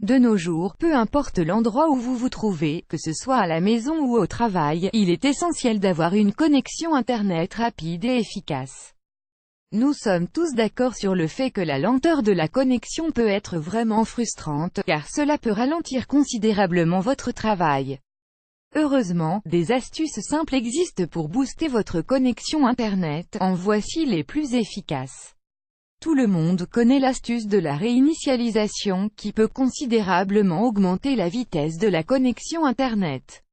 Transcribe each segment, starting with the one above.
De nos jours, peu importe l'endroit où vous vous trouvez, que ce soit à la maison ou au travail, il est essentiel d'avoir une connexion Internet rapide et efficace. Nous sommes tous d'accord sur le fait que la lenteur de la connexion peut être vraiment frustrante, car cela peut ralentir considérablement votre travail. Heureusement, des astuces simples existent pour booster votre connexion Internet, en voici les plus efficaces. Tout le monde connaît l'astuce de la réinitialisation, qui peut considérablement augmenter la vitesse de la connexion Internet.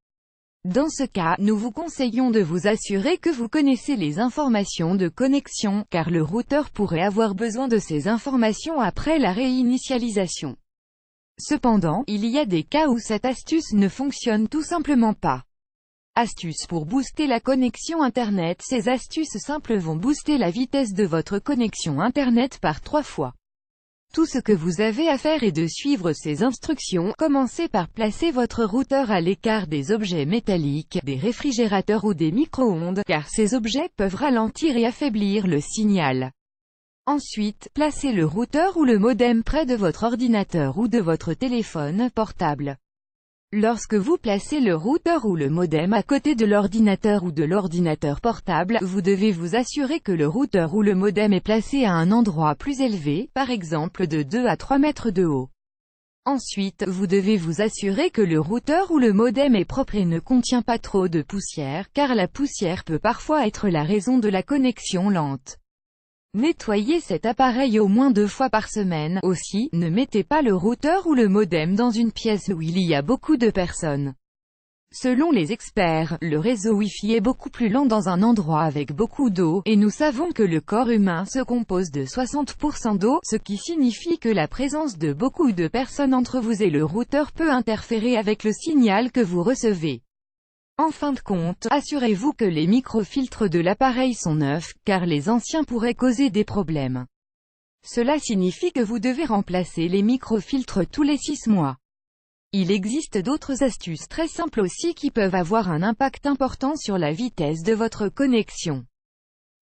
Dans ce cas, nous vous conseillons de vous assurer que vous connaissez les informations de connexion, car le routeur pourrait avoir besoin de ces informations après la réinitialisation. Cependant, il y a des cas où cette astuce ne fonctionne tout simplement pas. Astuces pour booster la connexion Internet. Ces astuces simples vont booster la vitesse de votre connexion Internet par 3 fois. Tout ce que vous avez à faire est de suivre ces instructions. Commencez par placer votre routeur à l'écart des objets métalliques, des réfrigérateurs ou des micro-ondes, car ces objets peuvent ralentir et affaiblir le signal. Ensuite, placez le routeur ou le modem près de votre ordinateur ou de votre téléphone portable. Lorsque vous placez le routeur ou le modem à côté de l'ordinateur ou de l'ordinateur portable, vous devez vous assurer que le routeur ou le modem est placé à un endroit plus élevé, par exemple de 2 à 3 mètres de haut. Ensuite, vous devez vous assurer que le routeur ou le modem est propre et ne contient pas trop de poussière, car la poussière peut parfois être la raison de la connexion lente. Nettoyez cet appareil au moins 2 fois par semaine. Aussi, ne mettez pas le routeur ou le modem dans une pièce où il y a beaucoup de personnes. Selon les experts, le réseau Wi-Fi est beaucoup plus lent dans un endroit avec beaucoup d'eau, et nous savons que le corps humain se compose de 60% d'eau, ce qui signifie que la présence de beaucoup de personnes entre vous et le routeur peut interférer avec le signal que vous recevez. En fin de compte, assurez-vous que les microfiltres de l'appareil sont neufs, car les anciens pourraient causer des problèmes. Cela signifie que vous devez remplacer les microfiltres tous les 6 mois. Il existe d'autres astuces très simples aussi qui peuvent avoir un impact important sur la vitesse de votre connexion.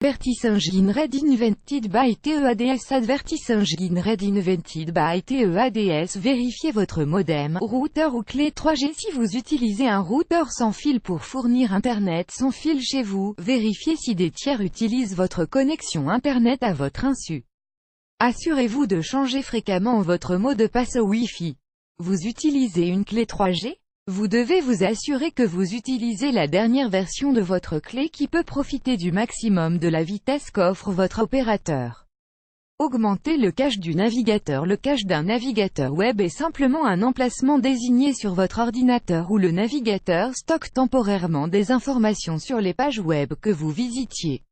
Advertising Red Invented by TEADS. Advertising Red Invented by TEADS. Vérifiez votre modem, routeur ou clé 3G. Si vous utilisez un routeur sans fil pour fournir Internet sans fil chez vous, vérifiez si des tiers utilisent votre connexion Internet à votre insu. Assurez-vous de changer fréquemment votre mot de passe Wi-Fi. Vous utilisez une clé 3G? Vous devez vous assurer que vous utilisez la dernière version de votre clé qui peut profiter du maximum de la vitesse qu'offre votre opérateur. Augmentez le cache du navigateur. Le cache d'un navigateur web est simplement un emplacement désigné sur votre ordinateur où le navigateur stocke temporairement des informations sur les pages web que vous visitiez,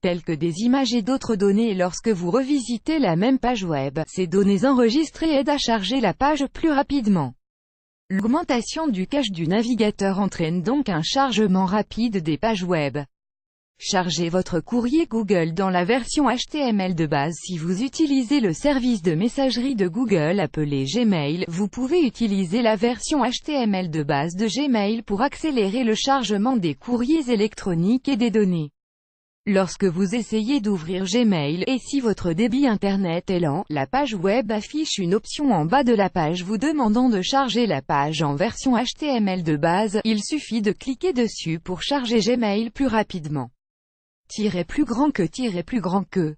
telles que des images et d'autres données. Lorsque vous revisitez la même page web, ces données enregistrées aident à charger la page plus rapidement. L'augmentation du cache du navigateur entraîne donc un chargement rapide des pages web. Chargez votre courrier Google dans la version HTML de base. Si vous utilisez le service de messagerie de Google appelé Gmail, vous pouvez utiliser la version HTML de base de Gmail pour accélérer le chargement des courriers électroniques et des données. Lorsque vous essayez d'ouvrir Gmail, et si votre débit Internet est lent, la page web affiche une option en bas de la page vous demandant de charger la page en version HTML de base. Il suffit de cliquer dessus pour charger Gmail plus rapidement. Plus grand que.